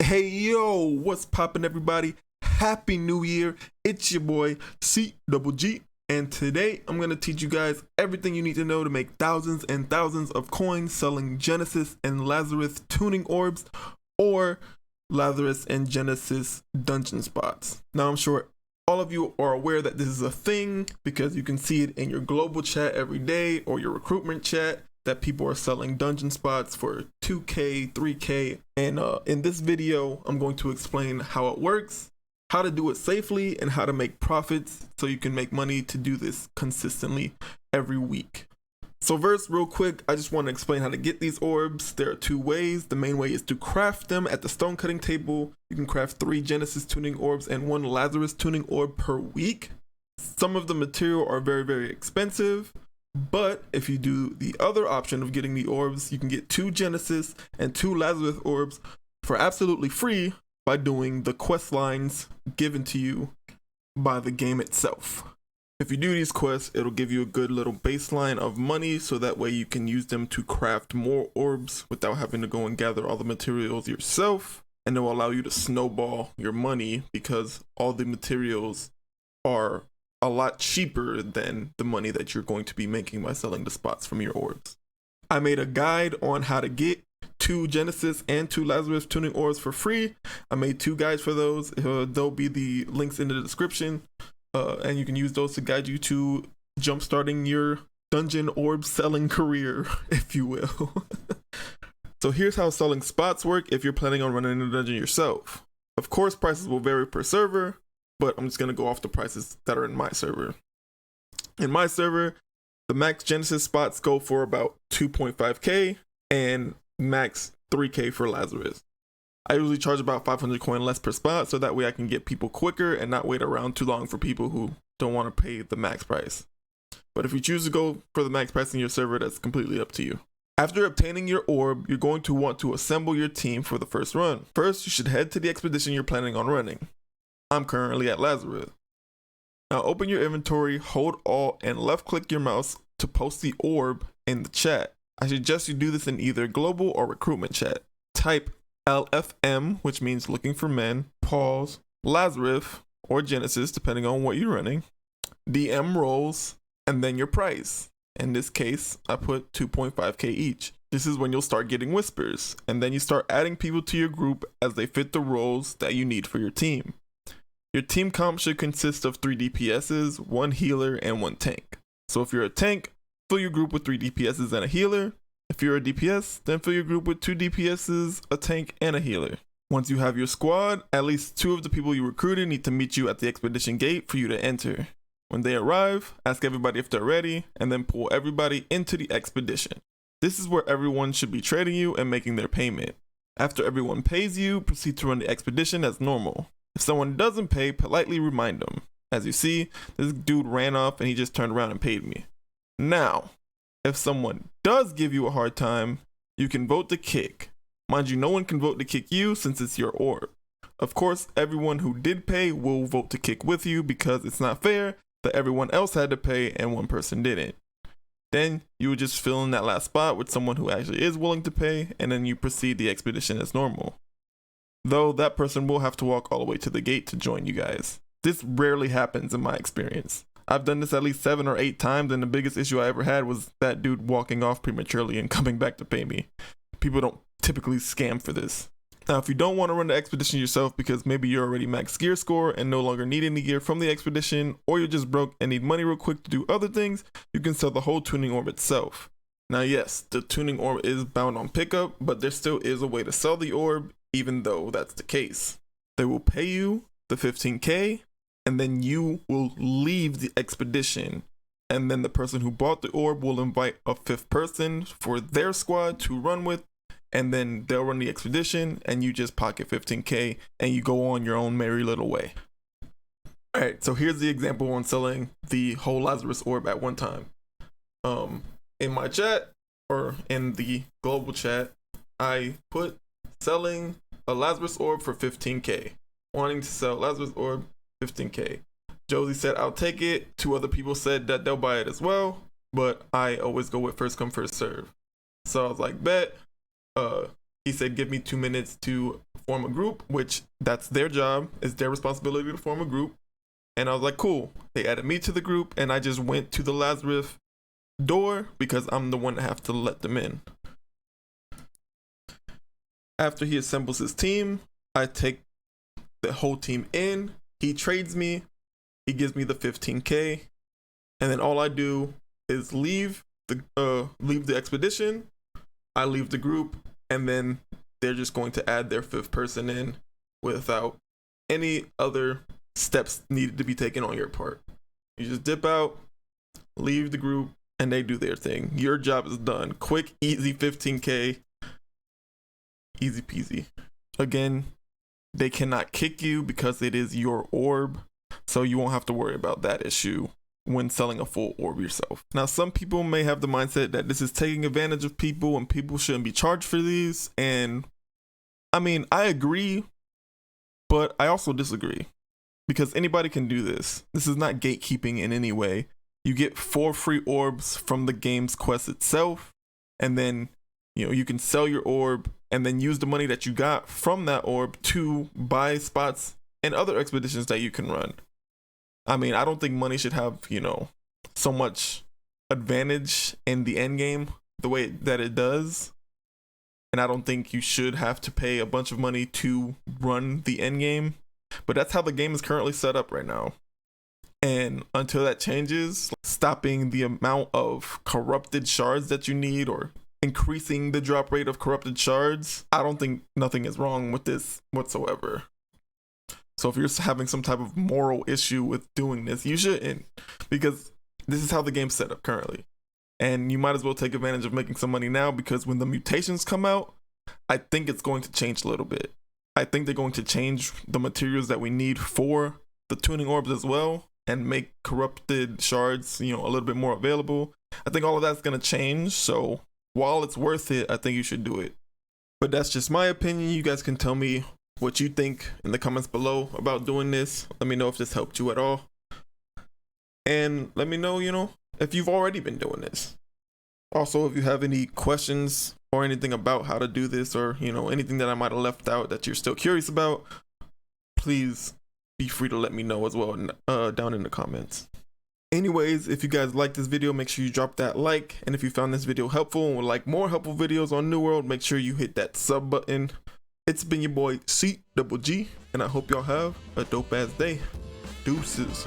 Hey yo, what's poppin' everybody? Happy New Year. It's your boy C double G, and today I'm gonna teach you guys everything you need to know to make thousands and thousands of coins selling Genesis and Lazarus tuning orbs or Lazarus and Genesis dungeon spots. Now I'm sure all of you are aware that this is a thing because you can see it in your global chat every day or your recruitment chat that people are selling dungeon spots for 2K, 3K. And in this video, I'm going to explain how it works, how to do it safely, and how to make profits so you can make money to do this consistently every week. So first, real quick, I just want to explain how to get these orbs. There are two ways. The main way is to craft them at the stone cutting table. You can craft 3 Genesis tuning orbs and 1 Lazarus tuning orb per week. Some of the material are very expensive. But if you do the other option of getting the orbs, you can get 2 Genesis and 2 Lazarus orbs for absolutely free by doing the quest lines given to you by the game itself. If you do these quests, it'll give you a good little baseline of money so that way you can use them to craft more orbs without having to go and gather all the materials yourself. And it will allow you to snowball your money because all the materials are a lot cheaper than the money that you're going to be making by selling the spots from your orbs. I made a guide on how to get 2 Genesis and 2 Lazarus tuning orbs for free. I made 2 guides for those. There'll be the links in the description, and you can use those to guide you to jumpstarting your dungeon orb selling career, if you will. So here's how selling spots work if you're planning on running a dungeon yourself. Of course, prices will vary per server, but I'm just going to go off the prices that are in my server. In my server, the max Genesis spots go for about 2.5k and max 3k for Lazarus. I usually charge about 500 coin less per spot so that way I can get people quicker and not wait around too long for people who don't want to pay the max price. But if you choose to go for the max price in your server, that's completely up to you. After obtaining your orb, you're going to want to assemble your team for the first run. First, you should head to the expedition you're planning on running. I'm currently at Lazarus. Now open your inventory, hold Alt, and left click your mouse to post the orb in the chat. I suggest you do this in either global or recruitment chat. Type LFM, which means looking for men, pause, Lazarus or Genesis, depending on what you're running, DM roles, and then your price. In this case, I put 2.5k each. This is when you'll start getting whispers, and then you start adding people to your group as they fit the roles that you need for your team. Your team comp should consist of 3 DPSs, 1 healer, and 1 tank. So if you're a tank, fill your group with 3 DPSs and a healer. If you're a DPS, then fill your group with 2 DPSs, a tank, and a healer. Once you have your squad, at least 2 of the people you recruited need to meet you at the expedition gate for you to enter. When they arrive, ask everybody if they're ready, and then pull everybody into the expedition. This is where everyone should be trading you and making their payment. After everyone pays you, proceed to run the expedition as normal. If someone doesn't pay, politely remind them. As you see, this dude ran off and he just turned around and paid me. Now, if someone does give you a hard time, you can vote to kick. Mind you, no one can vote to kick you since it's your orb. Of course, everyone who did pay will vote to kick with you because it's not fair that everyone else had to pay and one person didn't. Then you would just fill in that last spot with someone who actually is willing to pay, and then you proceed the expedition as normal. Though that person will have to walk all the way to the gate to join you guys. This rarely happens in my experience. I've done this at least 7 or 8 times, and the biggest issue I ever had was that dude walking off prematurely and coming back to pay me. People don't typically scam for this. Now, if you don't want to run the expedition yourself because maybe you're already max gear score and no longer need any gear from the expedition, or you're just broke and need money real quick to do other things, you can sell the whole tuning orb itself. Now yes, the tuning orb is bound on pickup, but there still is a way to sell the orb even though that's the case. They will pay you the 15k, and then you will leave the expedition, and then the person who bought the orb will invite a 5th person for their squad to run with, and then they'll run the expedition and you just pocket 15k and you go on your own merry little way. Alright, so here's the example on selling the whole Lazarus orb at one time. In my chat, or in the global chat, I put selling a Lazarus orb for 15k. Wanting to sell Lazarus orb 15k. Josie said I'll take it. 2 other people said that they'll buy it as well, but I always go with first come first serve. So I was like, bet. He said, give me 2 minutes to form a group, which that's their job. It's their responsibility to form a group. And I was like, cool. They added me to the group, and I just went to the Lazarus door because I'm the one that have to let them in. After he assembles his team, I take the whole team in. He trades me. He gives me the 15K. And then all I do is leave the expedition. I leave the group, and then they're just going to add their 5th person in without any other steps needed to be taken on your part. You just dip out, leave the group, and they do their thing. Your job is done. Quick, easy 15K. Easy peasy. Again, they cannot kick you because it is your orb, so you won't have to worry about that issue when selling a full orb yourself. Now, some people may have the mindset that this is taking advantage of people and people shouldn't be charged for these. And I mean, I agree, but I also disagree because anybody can do this. This is not gatekeeping in any way. You get 4 free orbs from the game's quest itself, and then you can sell your orb and then use the money that you got from that orb to buy spots and other expeditions that you can run. I mean, I don't think money should have, so much advantage in the end game the way that it does. And I don't think you should have to pay a bunch of money to run the end game. But that's how the game is currently set up right now. And until that changes, stopping the amount of corrupted shards that you need or increasing the drop rate of corrupted shards, I don't think nothing is wrong with this whatsoever. So if you're having some type of moral issue with doing this, you shouldn't, because this is how the game's set up currently. And you might as well take advantage of making some money now, because when the mutations come out, I think it's going to change a little bit. I think they're going to change the materials that we need for the tuning orbs as well and make corrupted shards, a little bit more available. I think all of that's going to change. So while it's worth it, I think you should do it. But that's just my opinion. You guys can tell me what you think in the comments below about doing this. Let me know if this helped you at all. And let me know, if you've already been doing this. Also, if you have any questions or anything about how to do this, or, anything that I might have left out that you're still curious about, please be free to let me know as well down in the comments. Anyways, if you guys like this video, make sure you drop that like. And if you found this video helpful and would like more helpful videos on New World, make sure you hit that sub button. It's been your boy C double G, and I hope y'all have a dope ass day. Deuces.